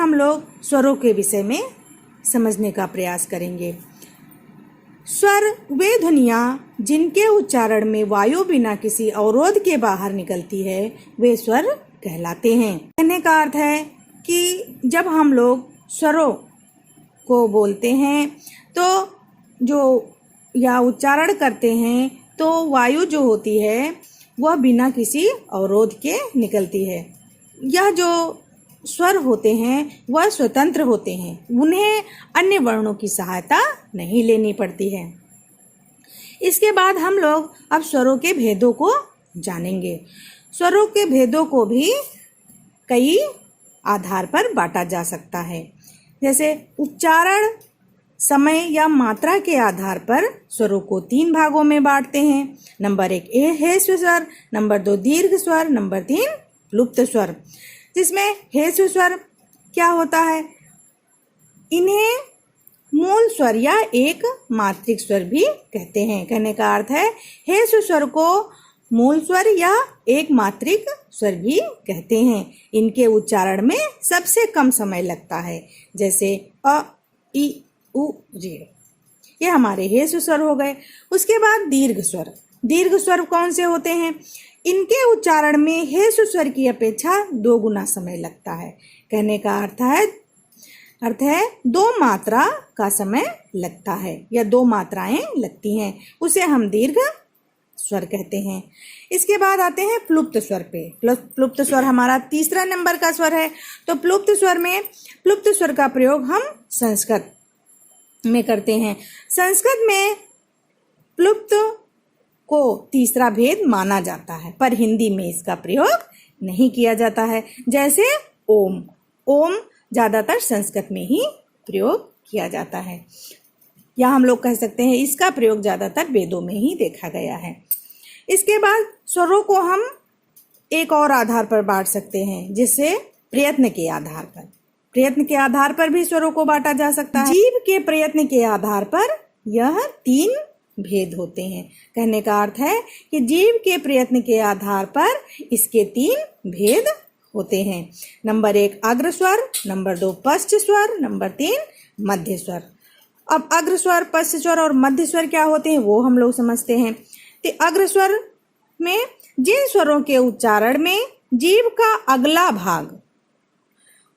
हम लोग स्वरों के विषय में समझने का प्रयास करेंगे। स्वर वे ध्वनियाँ जिनके उच्चारण में वायु बिना किसी अवरोध के बाहर निकलती है, वे स्वर कहलाते हैं। कहने का अर्थ है कि जब हम लोग स्वरों को बोलते हैं तो जो या उच्चारण करते हैं तो वायु जो होती है वह बिना किसी अवरोध के निकलती है। यह जो स्वर होते हैं वह स्वतंत्र होते हैं, उन्हें अन्य वर्णों की सहायता नहीं लेनी पड़ती है। इसके बाद हम लोग अब स्वरों के भेदों को जानेंगे। स्वरों के भेदों को भी कई आधार पर बांटा जा सकता है, जैसे उच्चारण, समय या मात्रा के आधार पर स्वरों को 3 भागों में बांटते हैं। नंबर 1 ह्रस्व स्वर, नंबर 2 दीर्घ स्वर, नंबर 3 लुप्त स्वर। जिसमें ह्रस्व स्वर क्या होता है, इन्हें मूल स्वर या एक मात्रिक स्वर भी कहते हैं। कहने का अर्थ है ह्रस्व स्वर को मूल स्वर या एक मात्रिक स्वर भी कहते हैं। इनके उच्चारण में सबसे कम समय लगता है, जैसे अ, इ, उ, ऋ। ये हमारे ह्रस्व स्वर हो गए। उसके बाद दीर्घ स्वर। दीर्घ स्वर कौन से होते हैं, इनके उच्चारण में ह्रस्व स्वर की अपेक्षा 2 गुना समय लगता है। कहने का अर्थ है 2 मात्रा का समय लगता है या 2 मात्राएं लगती हैं, उसे हम दीर्घ स्वर कहते हैं। इसके बाद आते हैं प्लुप्त स्वर पे। प्लुप्त स्वर हमारा 3रा नंबर का स्वर है। तो प्लुप्त स्वर का प्रयोग हम संस्कृत में करते हैं। संस्कृत में प्लुप्त को 3रा भेद माना जाता है, पर हिंदी में इसका प्रयोग नहीं किया जाता है। जैसे ओम ज्यादातर संस्कृत में ही प्रयोग किया जाता है, या हम लोग कह सकते हैं इसका प्रयोग ज्यादातर वेदों में ही देखा गया है। इसके बाद स्वरों को हम एक और आधार पर बांट सकते हैं, जिससे प्रयत्न के आधार पर भी स्वरों को बांटा जा सकता है। जीव के प्रयत्न के आधार पर यह 3 भेद होते हैं। कहने का अर्थ है कि जीव के प्रयत्न के आधार पर इसके 3 भेद होते हैं। नंबर 1 अग्र स्वर, नंबर 2 पश्च स्वर, नंबर 3 मध्य स्वर। अब अग्र स्वर, पश्च स्वर और मध्य स्वर क्या होते हैं वो हम लोग समझते हैं। तो अग्र स्वर में जिन स्वरों के उच्चारण में जीभ का अगला भाग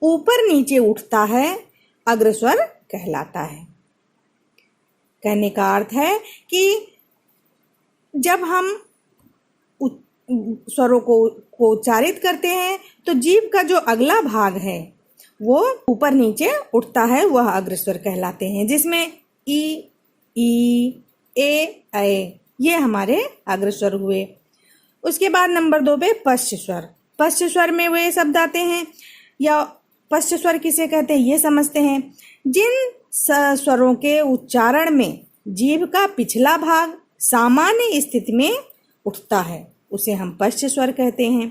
ऊपर नीचे उठता है, अग्र स्वर कहलाता है। कहने का अर्थ है कि जब हम स्वरों को उच्चारित करते हैं तो जीभ का जो अगला भाग है वो ऊपर नीचे उठता है, वह अग्र स्वर कहलाते हैं। जिसमें ई, ए, ऐ ये हमारे अग्र स्वर हुए। उसके बाद नंबर 2 पे पश्च स्वर। पश्च स्वर में वे शब्द आते हैं, या पश्च स्वर किसे कहते हैं ये समझते हैं। जिन स्वरों के उच्चारण में जीभ का पिछला भाग सामान्य स्थिति में उठता है, उसे हम पश्च स्वर कहते हैं।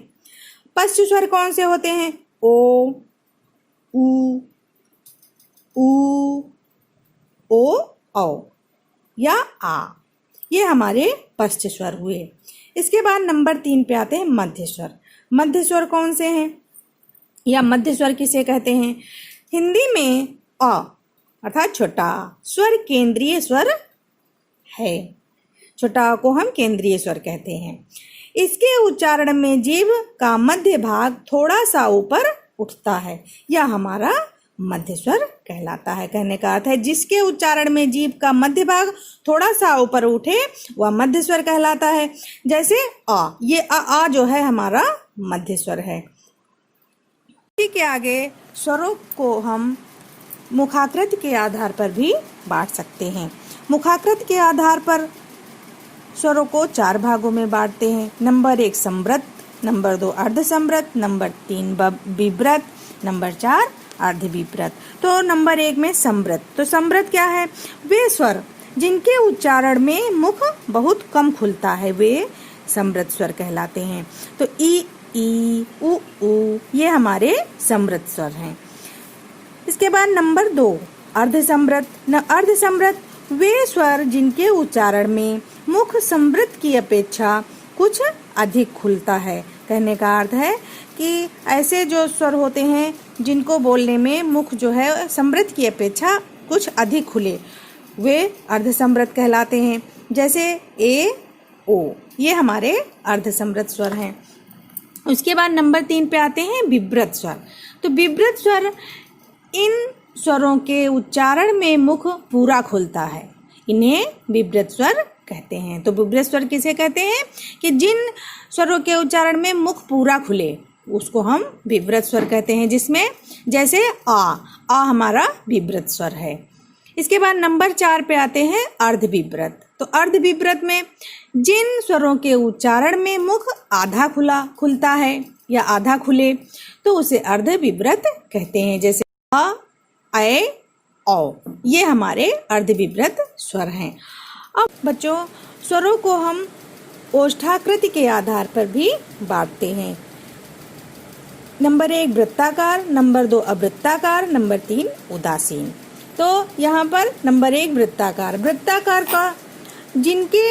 पश्च स्वर कौन से होते हैं, ओ, उ, ओ, औ या आ, ये हमारे पश्च स्वर हुए। इसके बाद नंबर 3 पे आते हैं मध्य स्वर। मध्य स्वर कौन से हैं या मध्य स्वर किसे कहते हैं। हिंदी में अ अर्थात छोटा स्वर केंद्रीय स्वर है। छोटा को हम केंद्रीय स्वर कहते हैं। इसके उच्चारण में जीभ का मध्य भाग थोड़ा सा ऊपर उठता है, यह हमारा मध्य स्वर कहलाता है। कहने का अर्थ है जिसके उच्चारण में जीभ का मध्य भाग थोड़ा सा ऊपर उठे वह मध्य स्वर कहलाता है। जैसे आ, ये आ जो है हमारा मध्य स्वर है। इसी के आगे स्वरों को हम मुखाकृत के आधार पर भी बांट सकते हैं। मुखाकृत के आधार पर स्वरों को 4 भागों में बांटते हैं। नंबर 1 समृत, नंबर 2 अर्धसमृत, नंबर 3 विव्रत, नंबर 4 अर्धविव्रत। तो नंबर 1 में समृत। तो समृत क्या है, वे स्वर जिनके उच्चारण में मुख बहुत कम खुलता है वे समृत स्वर कहलाते हैं। तो ई, उ, ये हमारे समृत स्वर हैं। इसके बाद नंबर 2 अर्धसमृत। अर्धसमृत वे स्वर जिनके उच्चारण में मुख समृत की अपेक्षा कुछ अधिक खुलता है। कहने का अर्थ है कि ऐसे जो स्वर होते हैं जिनको बोलने में मुख जो है समृद्ध की अपेक्षा कुछ अधिक खुले, वे अर्धसमृद्ध कहलाते हैं। जैसे ए, ओ, ये हमारे अर्धसमृद्ध स्वर हैं। उसके बाद नंबर 3 पे आते हैं विव्रत स्वर। तो विव्रत स्वर, इन स्वरों के उच्चारण में मुख पूरा खुलता है, इन्हें विव्रत स्वर कहते हैं। तो विव्रत स्वर किसे कहते हैं कि जिन स्वरों के उच्चारण में मुख पूरा खुले, उसको हम विव्रत स्वर कहते हैं। जिसमें जैसे आ हमारा विव्रत स्वर है। इसके बाद नंबर 4 पे आते हैं अर्धविव्रत। तो अर्धविव्रत में जिन स्वरों के उच्चारण में मुख आधा खुलता है या आधा खुले, तो उसे अर्धविव्रत कहते हैं। जैसे अ, ऐ, औ, ये हमारे अर्धविव्रत स्वर हैं। अब बच्चों, स्वरों को हम ओष्ठाकृति के आधार पर भी बांटते हैं। नंबर 1 वृत्ताकार, नंबर 2 अवृत्ताकार, नंबर 3 उदासीन। तो यहाँ पर नंबर 1 वृत्ताकार। वृत्ताकार का जिनके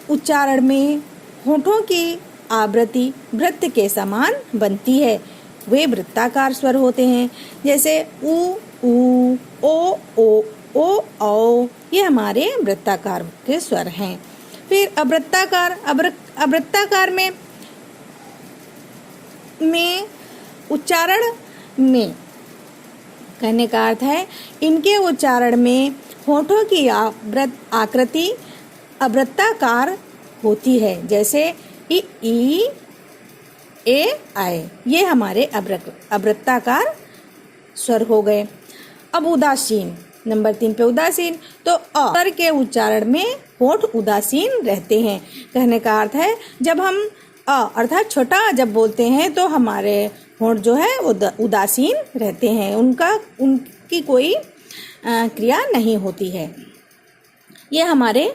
उच्चारण में होठों की आवृत्ति वृत्त के समान बनती है, वे वृत्ताकार स्वर होते हैं। जैसे उ, ओ, औ, ये हमारे वृत्ताकार के स्वर हैं। फिर अवृत्ताकार। अवृत्ताकार में उच्चारण में कहने का अर्थ है इनके उच्चारण में होठों की आकृति अवृत्ताकार होती है। जैसे ई, ए, आए, ये हमारे अवृत्ताकार स्वर हो गए। अब उदासीन, नंबर 3 पे उदासीन। तो अ स्वर के उच्चारण में होठ उदासीन रहते हैं। कहने का अर्थ है जब हम अ अर्थात छोटा जब बोलते हैं तो हमारे होठ जो है उदासीन रहते हैं, उनकी कोई क्रिया नहीं होती है। ये हमारे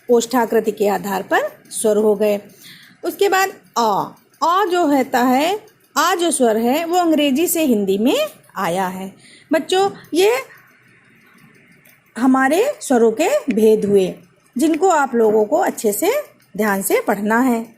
ओष्ठाकृति के आधार पर स्वर हो गए। उसके बाद आ जो होता है, आ जो स्वर है वो अंग्रेजी से हिंदी में आया है। बच्चों, ये हमारे स्वरों के भेद हुए, जिनको आप लोगों को अच्छे से ध्यान से पढ़ना है।